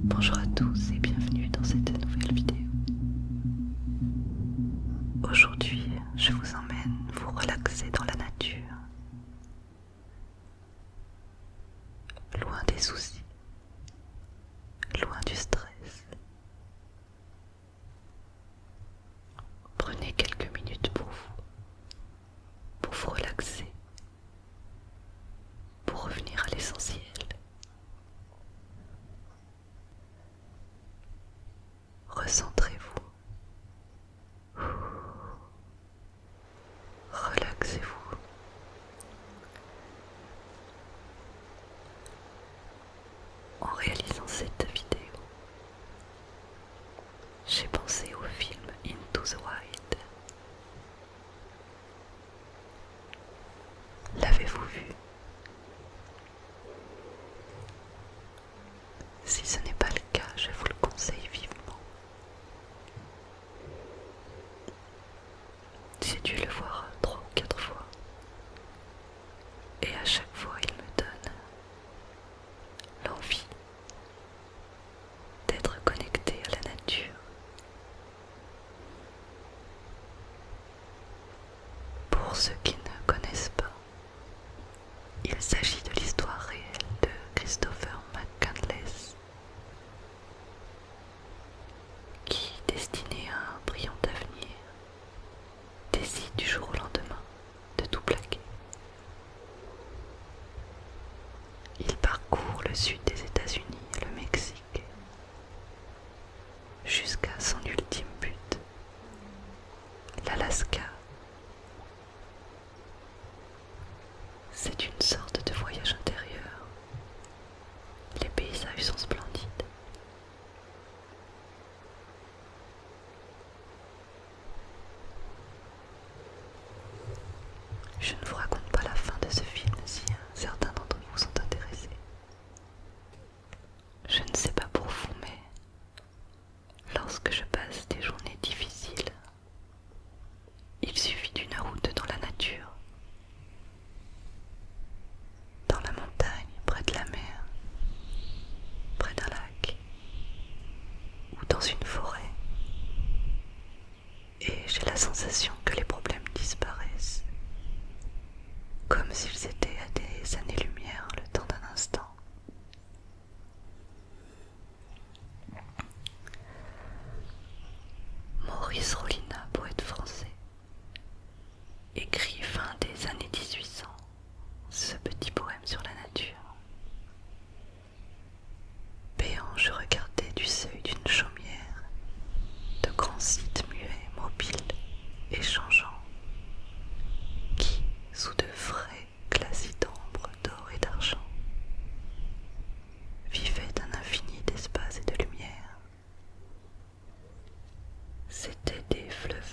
Bonjour à tous et bienvenue dans cette nouvelle vidéo. Aujourd'hui, je vous emmène vous relaxer dans la nature, loin des soucis, loin du stress. Prenez quelques minutes pour vous relaxer, pour revenir à l'essentiel. Recentrez-vous. Relaxez-vous. En réalisant cette vidéo, j'ai pensé au film Into the Wild. L'avez-vous vu? Si ce n'est pas le cas, je vous le conseille vivement. J'ai dû le voir 3 ou 4 fois. Et à chaque fois, il me donne l'envie d'être connecté à la nature. Pour ceux qui ne connaissent pas, il s'agit de l'histoire réelle de Christopher McCandless, qui, destiné à un brillant avenir, décide du jour au lendemain de tout plaquer. Il parcourt le sud des États-Unis et le Mexique, jusqu'à son ultime but, l'Alaska. C'est une sorte de voyage intérieur. Les paysages sont splendides. Je ne vous raconte pas la fin de ce film si certains d'entre vous sont intéressés. Je ne sais pas pour vous, mais lorsque je passe des journées difficiles, il suffit d'une route dans la nature, dans la montagne, près de la mer, près d'un lac ou dans une forêt, et j'ai la sensation que les problèmes disparaissent, comme s'ils étaient à des années-lumière le temps d'un instant. Maurice Rollinat, poète français, écrit fin des années 1800 ce petit poème sur la nature. Béant, je regardais du seuil d'une chaumière de grands sites muets, mobiles et changeants, qui, sous de frais glacis d'ambre, d'or et d'argent, vivaient d'un infini d'espace et de lumière. C'étaient des fleuves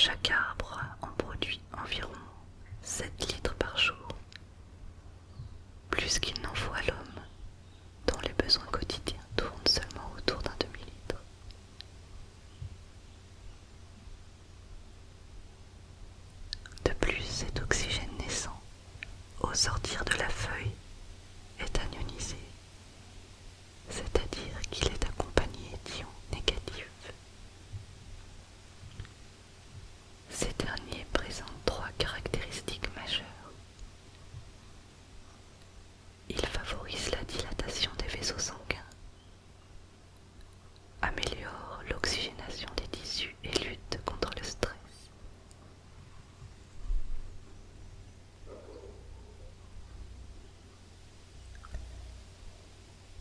Chaque arbre en produit environ 7 litres par jour, plus qu'il n'en faut à l'homme, dont les besoins quotidiens tournent seulement autour d'un demi-litre. De plus, cet oxygène naissant, au sortir de la feuille, est anionisé, c'est-à-dire qu'il est accompagné d'ions négatifs. Ces derniers présentent 3 caractéristiques majeures. Ils favorisent la dilatation des vaisseaux sanguins, améliorent l'oxygénation des tissus et luttent contre le stress.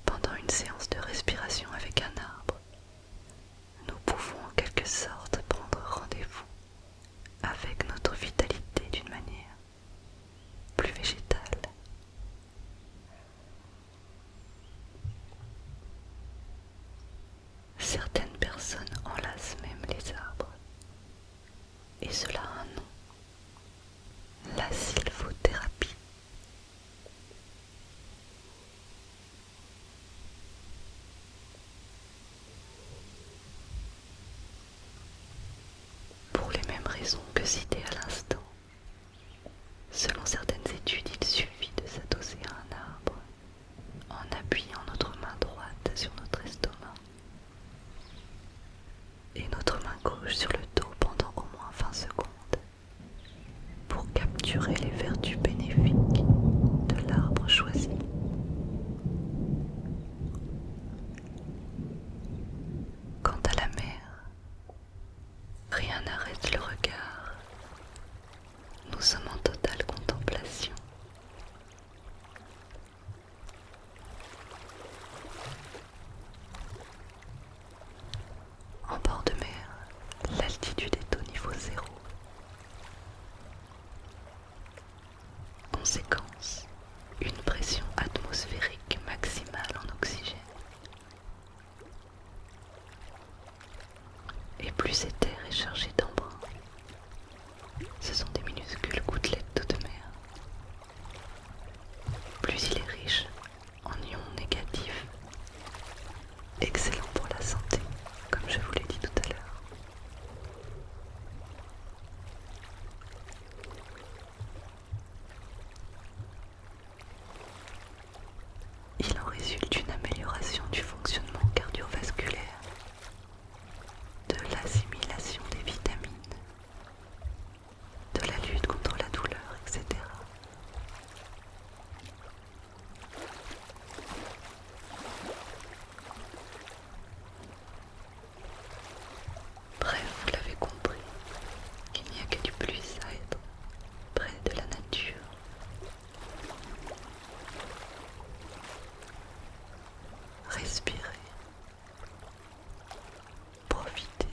Pendant une séance de respiration avec un arbre, nous pouvons en quelque sorte prendre rendez-vous avec notre vitalité d'une manière plus végétale. Certaines personnes enlacent même les arbres, et cela a un nom, la sylvothérapie. Pour les mêmes raisons que citées à l'instant, selon certaines études, il suffit de s'adosser à un arbre en appuyant notre main droite sur notre estomac et notre main gauche sur le dos pendant au moins 20 secondes pour capturer les vertus bénéfiques de l'arbre choisi. Quant à la mer, rien n'arrête le regard. Nous sommes en totale contemplation. En bord de mer, l'altitude est au niveau 0. Conséquence, une pression atmosphérique maximale en oxygène. Et plus cet air est chargé d'embrun, ce sont des minuscules gouttelettes de mer, plus il est riche en ions négatifs, excellent pour la santé, comme je vous l'ai dit tout à l'heure. Il en résulte une amélioration du fonctionnement cardiovasculaire, de l'assimilation des vitamines, de la lutte contre la douleur, etc. Bref, vous l'avez compris, qu'il n'y a que du plus à être près de la nature. Respirez, profitez,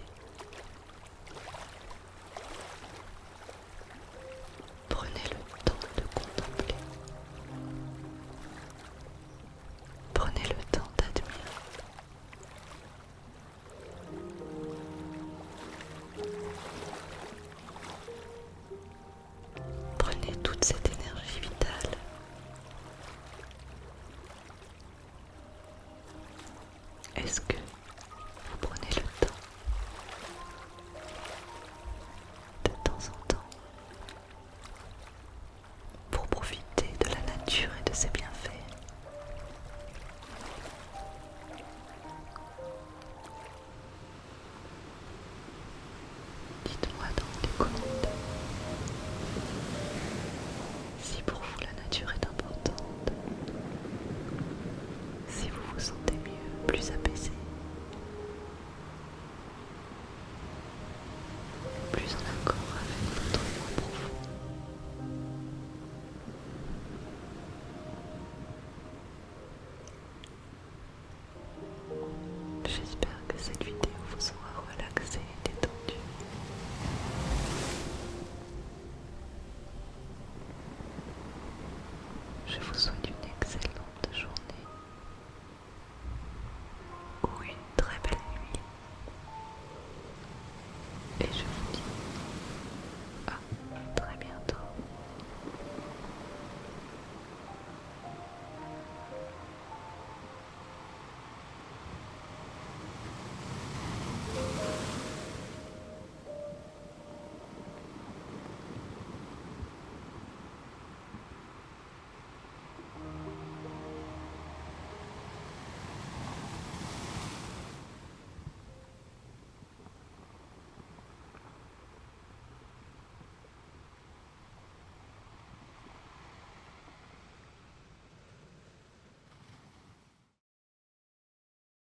prenez le temps de contempler, prenez le temps d'admirer. Prenez toute cette énergie vitale. Est-ce que vous prenez le temps, de temps en temps, pour profiter de la nature et de ses bienfaits? Dites-moi dans les commentaires.